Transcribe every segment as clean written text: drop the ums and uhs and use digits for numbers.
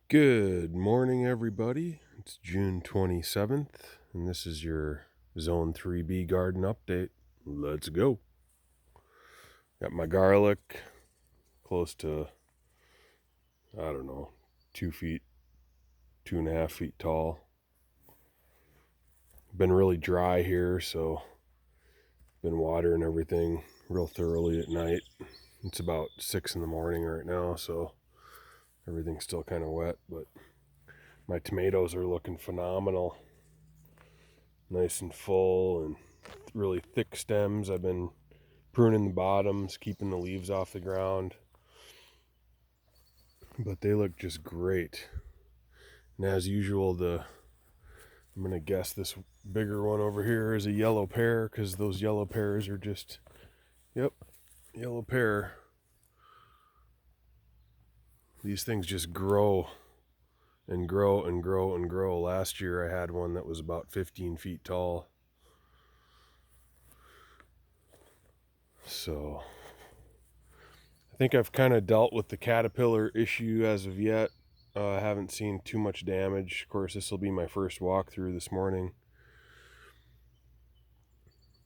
Good morning, everybody. It's June 27th, and this is your Zone 3B garden update. Let's go. Got my garlic close to, 2 feet, 2.5 feet tall. Been really dry here, so been watering everything real thoroughly at night. It's about 6 in the morning right now, so everything's still kind of wet, but my tomatoes are looking phenomenal. Nice and full and really thick stems. I've been pruning the bottoms, keeping the leaves off the ground, but they look just great. And as usual, I'm gonna guess this bigger one over here is a yellow pear, because those yellow pears are just, yep, yellow pear. These things just grow and grow and grow and grow. Last year I had one that was about 15 feet tall. So I think I've kind of dealt with the caterpillar issue as of yet. I haven't seen too much damage. Of course, this will be my first walkthrough this morning.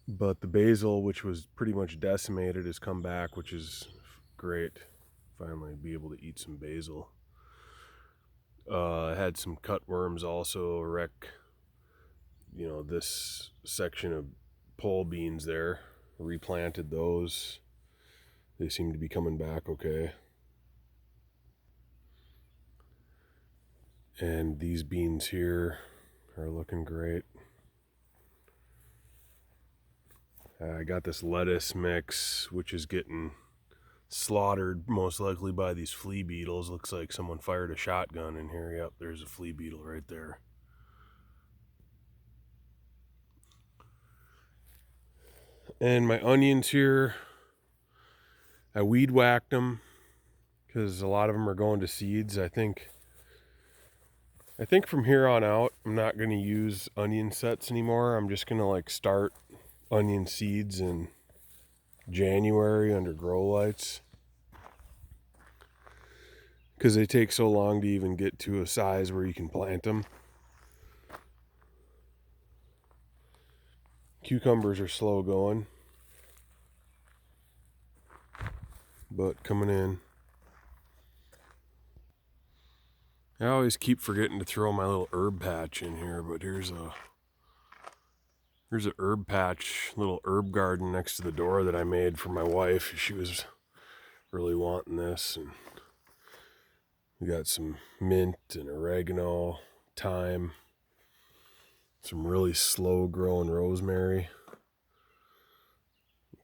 But the basil, which was pretty much decimated, has come back, which is great. Finally be able to eat some basil. I had some cutworms also wreck, this section of pole beans there. Replanted those. They seem to be coming back okay. And these beans here are looking great. I got this lettuce mix, which is getting slaughtered most likely by these flea beetles. Looks like someone fired a shotgun in here. Yep, there's a flea beetle right there. And my onions here, I weed whacked them because a lot of them are going to seeds. I think from here on out, I'm not going to use onion sets anymore. I'm just going to start onion seeds in January under grow lights, because they take so long to even get to a size where you can plant them. Cucumbers are slow going, but coming in. I always keep forgetting to throw my little herb patch in here, but here's a herb patch, little herb garden next to the door that I made for my wife. She was really wanting this, and we got some mint and oregano, thyme, some really slow growing rosemary,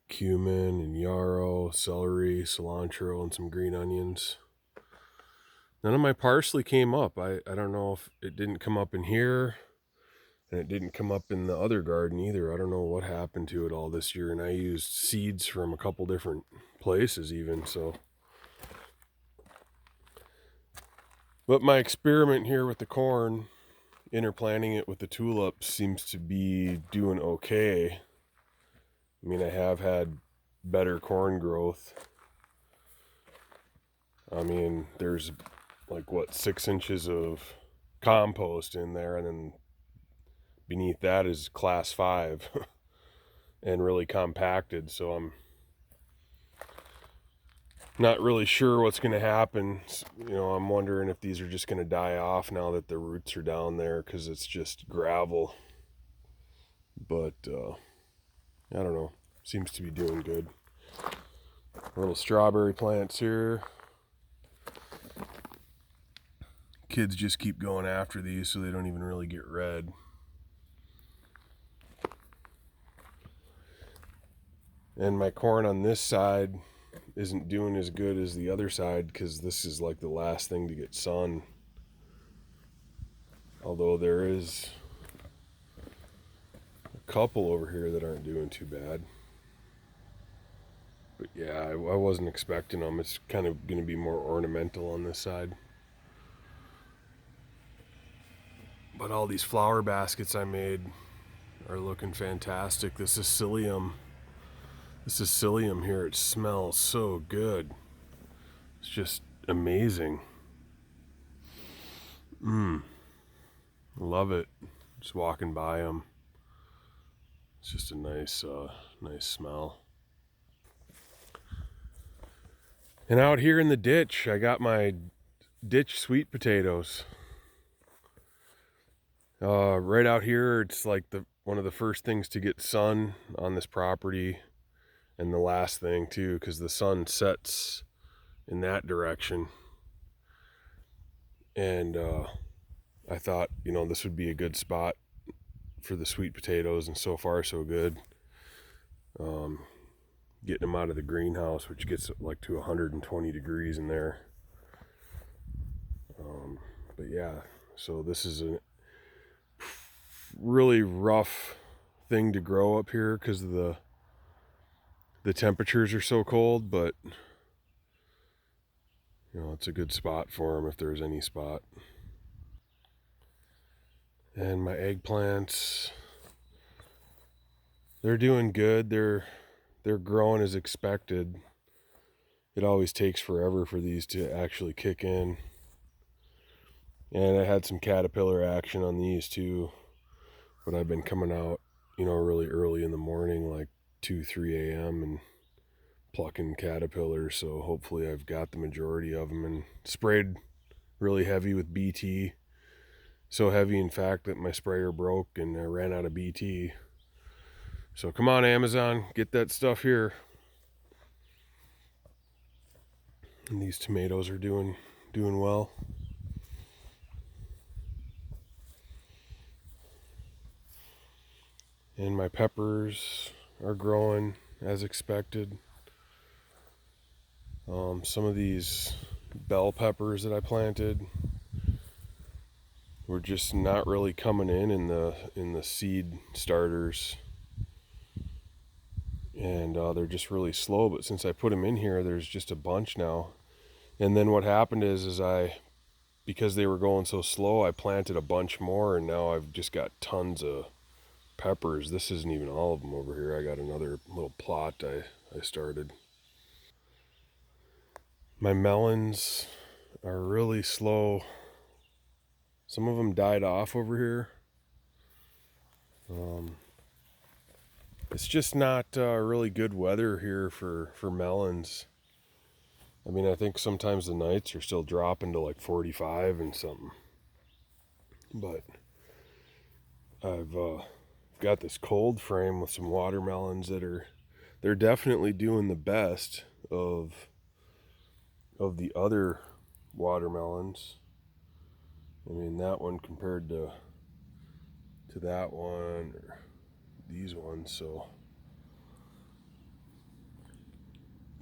cumin and yarrow, celery, cilantro, and some green onions. None of my parsley came up. I don't know if it didn't come up in here, and it didn't come up in the other garden either. I don't know what happened to it all this year, and I used seeds from a couple different places even, so. But my experiment here with the corn, interplanting it with the tulips, seems to be doing okay. I mean, I have had better corn growth. I mean, there's 6 inches of compost in there, and then beneath that is class 5 and really compacted. So I'm not really sure what's going to happen. I'm wondering if these are just going to die off now that the roots are down there, because it's just gravel. But I don't know, seems to be doing good. Little strawberry plants here. Kids just keep going after these, so they don't even really get red. And my corn on this side isn't doing as good as the other side, because this is the last thing to get sun. Although there is a couple over here that aren't doing too bad. But yeah, I wasn't expecting them. It's kind of going to be more ornamental on this side. But all these flower baskets I made are looking fantastic. This is psyllium here. It smells so good. It's just amazing. Love it. Just walking by them. It's just a nice smell. And out here in the ditch, I got my ditch sweet potatoes. Right out here, it's like one of the first things to get sun on this property, and the last thing too, because the sun sets in that direction. And I thought, this would be a good spot for the sweet potatoes, and so far so good. Getting them out of the greenhouse, which gets like to 120 degrees in there. But yeah, so this is a really rough thing to grow up here because the temperatures are so cold, but it's a good spot for them if there's any spot. And my eggplants, they're doing good. They're growing as expected. It always takes forever for these to actually kick in. And I had some caterpillar action on these too, but I've been coming out, really early in the morning, like 2-3 a.m. and plucking caterpillars. So hopefully I've got the majority of them, and sprayed really heavy with BT. So heavy, in fact, that my sprayer broke and I ran out of BT. So come on, Amazon, get that stuff here. And these tomatoes are doing well. And my peppers are growing as expected. Some of these bell peppers that I planted were just not really coming in the seed starters, and they're just really slow. But since I put them in here, there's just a bunch now. And then what happened is because they were going so slow, I planted a bunch more, and now I've just got tons of peppers. This isn't even all of them over here. I got another little plot I started. My melons are really slow. Some of them died off over here. It's just not really good weather here for melons. I mean, I think sometimes the nights are still dropping to like 45 and something. But I've got this cold frame with some watermelons they're definitely doing the best of the other watermelons. I mean, that one compared to that one, or these ones. So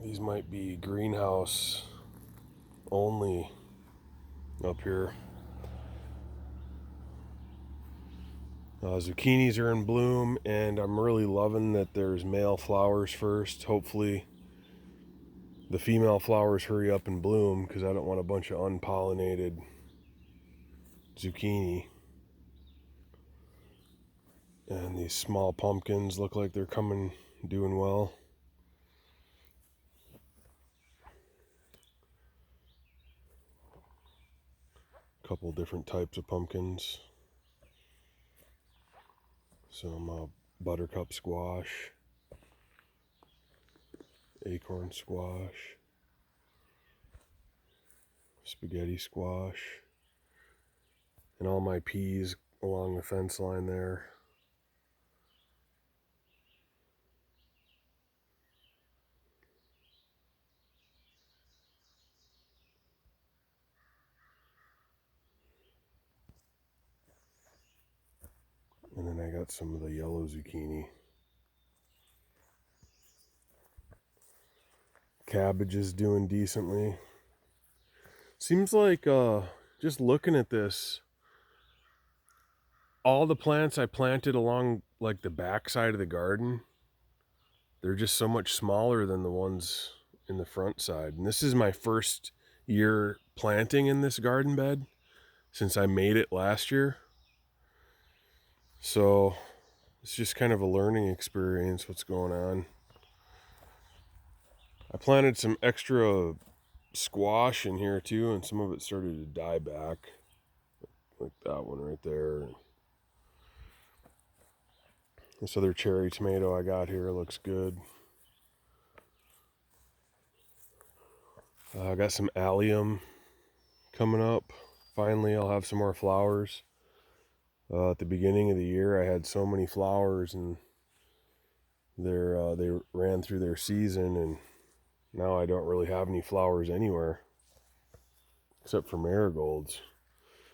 these might be greenhouse only up here. Zucchinis are in bloom, and I'm really loving that there's male flowers first. Hopefully the female flowers hurry up and bloom, because I don't want a bunch of unpollinated zucchini. And these small pumpkins look like they're doing well. A couple different types of pumpkins. Some buttercup squash, acorn squash, spaghetti squash, and all my peas along the fence line there. And then I got some of the yellow zucchini. Cabbage is doing decently. Seems like just looking at this, all the plants I planted along like the back side of the garden, they're just so much smaller than the ones in the front side. And this is my first year planting in this garden bed since I made it last year. So it's just kind of a learning experience what's going on. I planted some extra squash in here too, and some of it started to die back. like that one right there. This other cherry tomato I got here looks good. I got some allium coming up. Finally, I'll have some more flowers. At the beginning of the year, I had so many flowers, and they ran through their season, and now I don't really have any flowers anywhere except for marigolds.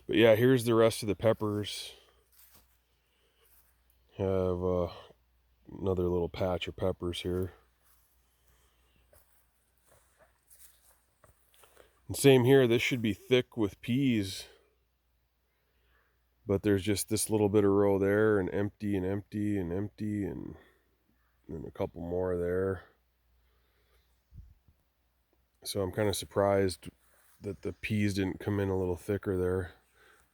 But yeah, here's the rest of the peppers. Have another little patch of peppers here. And same here, this should be thick with peas, but there's just this little bit of row there, and empty and empty and empty, and then a couple more there. So I'm kind of surprised that the peas didn't come in a little thicker there.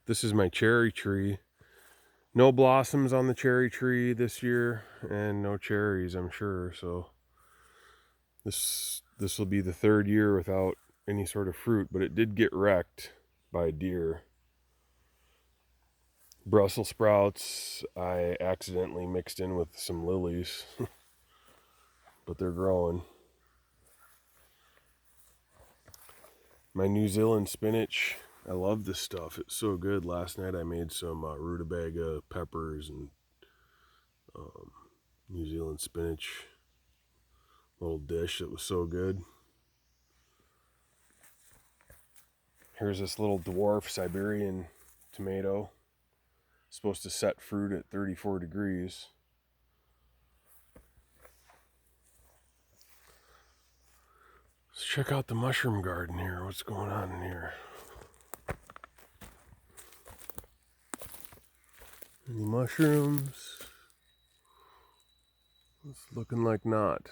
This is my cherry tree. No blossoms on the cherry tree this year, and no cherries, I'm sure. So this will be the third year without any sort of fruit, but it did get wrecked by deer. Brussels sprouts I accidentally mixed in with some lilies, but they're growing. My New Zealand spinach, I love this stuff. It's so good. Last night I made some rutabaga peppers and New Zealand spinach little dish that was so good. Here's this little dwarf Siberian tomato. It's supposed to set fruit at 34 degrees. Let's check out the mushroom garden here. What's going on in here? Any mushrooms? It's looking like not.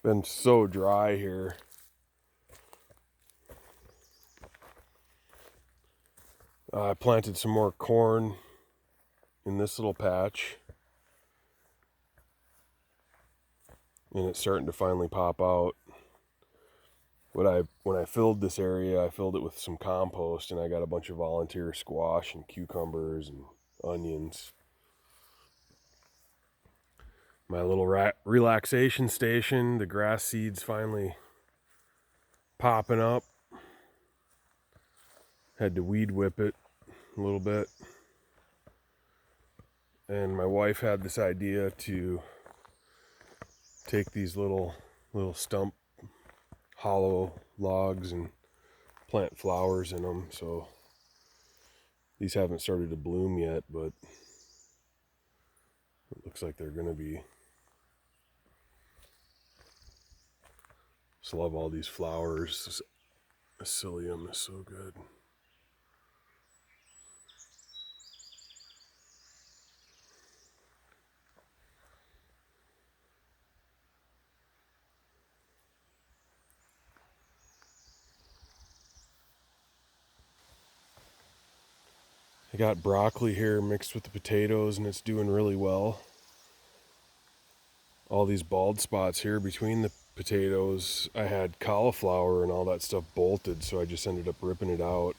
Been so dry here. I planted some more corn in this little patch, and it's starting to finally pop out. When I filled this area, I filled it with some compost, and I got a bunch of volunteer squash and cucumbers and onions. My little relaxation station, the grass seeds finally popping up. Had to weed whip it a little bit. And my wife had this idea to take these little stump hollow logs and plant flowers in them. So these haven't started to bloom yet, but it looks like they're gonna be. Just love all these flowers. This psyllium is so good. I got broccoli here mixed with the potatoes, and it's doing really well. All these bald spots here between the potatoes, I had cauliflower and all that stuff bolted, so I just ended up ripping it out.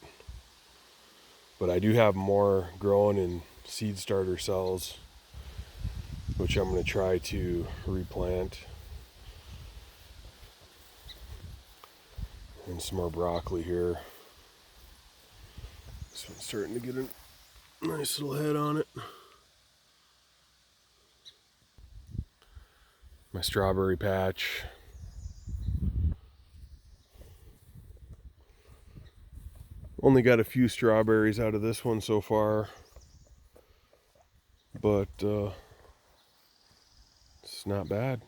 But I do have more growing in seed starter cells, which I'm going to try to replant. And some more broccoli here. This one's starting to get a nice little head on it. My strawberry patch. Only got a few strawberries out of this one so far, but it's not bad.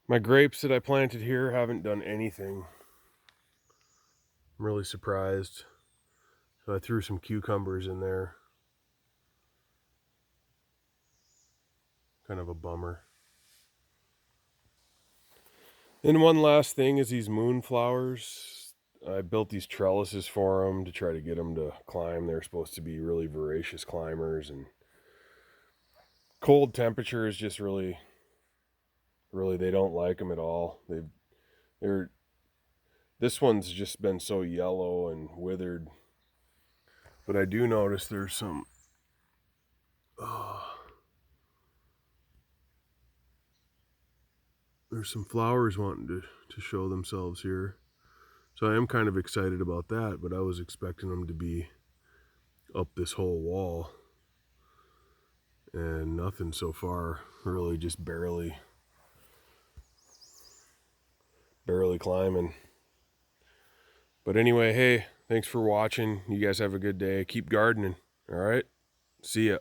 My grapes that I planted here haven't done anything. I'm really surprised. So I threw some cucumbers in there. Kind of a bummer. And one last thing is these moonflowers. I built these trellises for them to try to get them to climb. They're supposed to be really voracious climbers, and cold temperatures just really they don't like them at all. This one's just been so yellow and withered. But I do notice there's some flowers wanting to show themselves here. So I am kind of excited about that, but I was expecting them to be up this whole wall. And nothing so far, really just barely climbing. But anyway, hey, thanks for watching. You guys have a good day. Keep gardening. All right? See ya.